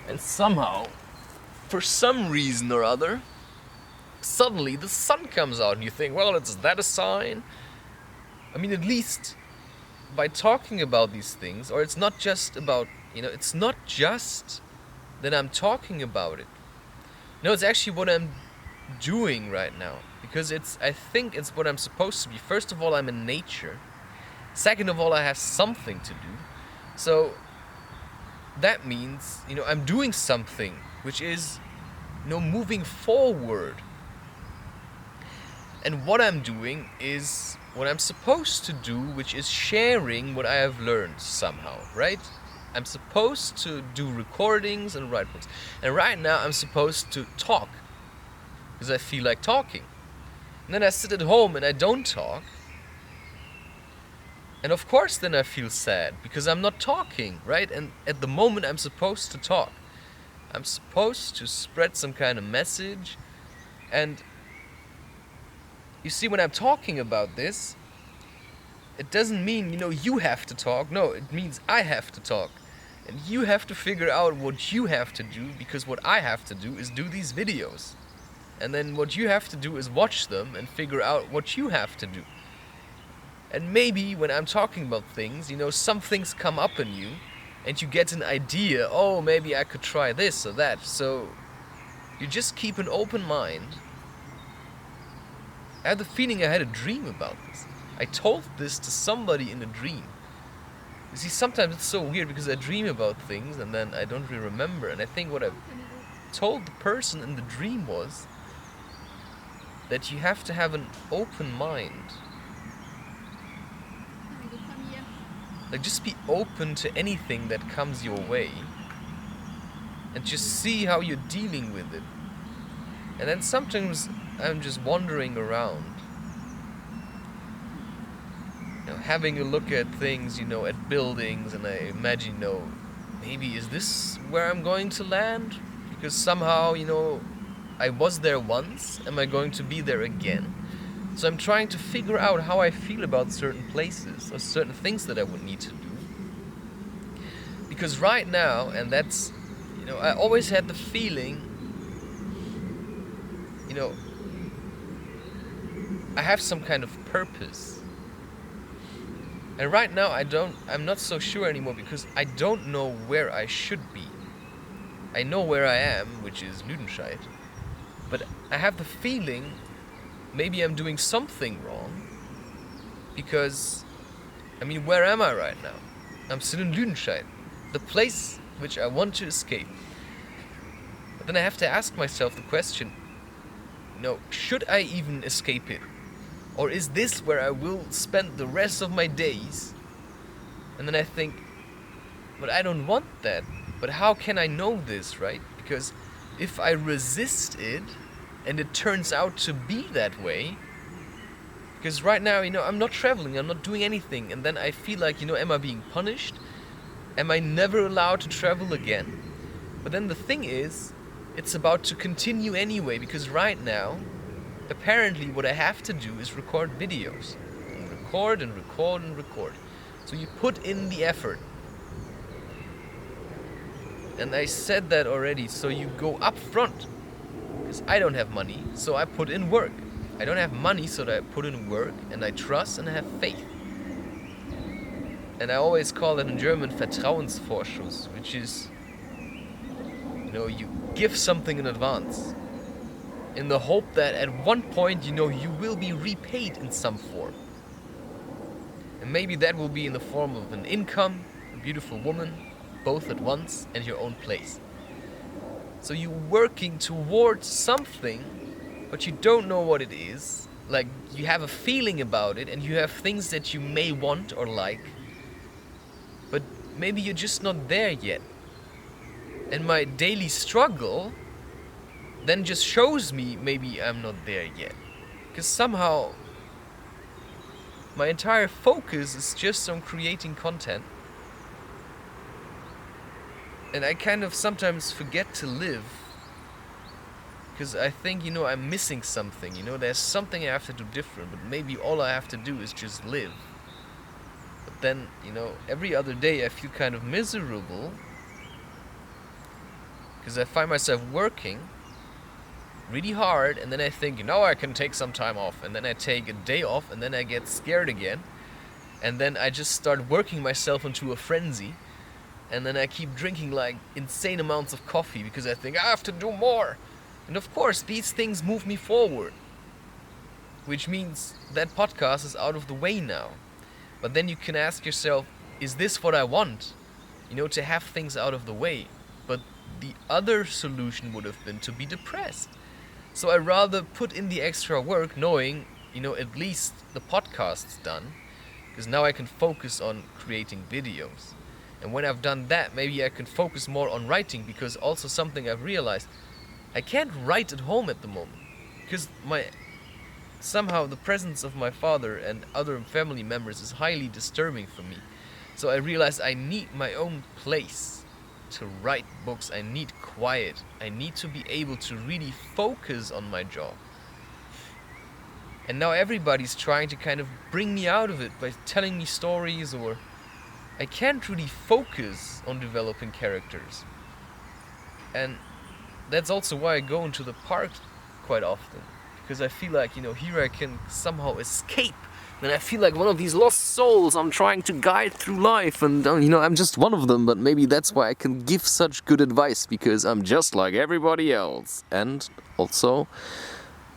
And somehow, for some reason or other, suddenly the sun comes out and you think, well, is that a sign? I mean, at least by talking about these things, or it's not just about, it's not just that I'm talking about it. No, it's actually what I'm doing right now. Because I think it's what I'm supposed to be. First of all, I'm in nature. Second of all, I have something to do. So that means, I'm doing something, which is, moving forward. And what I'm doing is what I'm supposed to do, which is sharing what I have learned somehow, right? I'm supposed to do recordings and write books. And right now I'm supposed to talk, because I feel like talking. And then I sit at home and I don't talk. And of course then I feel sad, because I'm not talking, right? And at the moment I'm supposed to talk. I'm supposed to spread some kind of message. And you see, when I'm talking about this, it doesn't mean, you have to talk. No, it means I have to talk. And you have to figure out what you have to do, because what I have to do is do these videos. And then what you have to do is watch them and figure out what you have to do. And maybe when I'm talking about things, some things come up in you and you get an idea, oh, maybe I could try this or that. So you just keep an open mind. I had the feeling I had a dream about this. I told this to somebody in a dream. You see, sometimes it's so weird because I dream about things and then I don't really remember. And I think what I told the person in the dream was that you have to have an open mind. Like, just be open to anything that comes your way. And just see how you're dealing with it. And then sometimes I'm just wandering around. Having a look at things, at buildings, and I imagine, maybe is this where I'm going to land? Because somehow, I was there once. Am I going to be there again? So I'm trying to figure out how I feel about certain places or certain things that I would need to do. Because right now, and that's, I always had the feeling, I have some kind of purpose. And right now I'm not so sure anymore, because I don't know where I should be. I know where I am, which is Lüdenscheid. But I have the feeling maybe I'm doing something wrong, because, where am I right now? I'm still in Lüdenscheid, the place which I want to escape. But then I have to ask myself the question, should I even escape it? Or is this where I will spend the rest of my days? And then I think, but I don't want that. But how can I know this, right? Because if I resist it, and it turns out to be that way, because right now, I'm not traveling, I'm not doing anything, and then I feel like, am I being punished? Am I never allowed to travel again? But then the thing is, it's about to continue anyway, because right now, apparently what I have to do is record videos. And record and record and record. So you put in the effort. And I said that already, so you go up front. Because I don't have money, so I put in work. I don't have money, so I put in work, and I trust and I have faith. And I always call that in German Vertrauensvorschuss, which is, you give something in advance, in the hope that at one point, you will be repaid in some form. And maybe that will be in the form of an income, a beautiful woman, both at once, and your own place. So you're working towards something, but you don't know what it is. Like, you have a feeling about it, and you have things that you may want or like, but maybe you're just not there yet. And my daily struggle then just shows me maybe I'm not there yet. Because somehow my entire focus is just on creating content. And I kind of sometimes forget to live. Because I think, I'm missing something. There's something I have to do different. But maybe all I have to do is just live. But then, every other day I feel kind of miserable. Because I find myself working really hard, and then I think, I can take some time off, and then I take a day off, and then I get scared again, and then I just start working myself into a frenzy, and then I keep drinking like insane amounts of coffee because I think I have to do more. And of course, these things move me forward, which means that podcast is out of the way now. But then you can ask yourself, is this what I want? To have things out of the way. But the other solution would have been to be depressed. So I rather put in the extra work knowing, at least the podcast's done, because now I can focus on creating videos. And when I've done that, maybe I can focus more on writing, because also something I've realized, I can't write at home at the moment, because somehow the presence of my father and other family members is highly disturbing for me. So I realized I need my own place to write books. I need quiet. I need to be able to really focus on my job. And now everybody's trying to kind of bring me out of it by telling me stories, or I can't really focus on developing characters. And that's also why I go into the park quite often, because I feel like, here I can somehow escape. And I feel like one of these lost souls I'm trying to guide through life, and I'm just one of them, but maybe that's why I can give such good advice, because I'm just like everybody else. And also,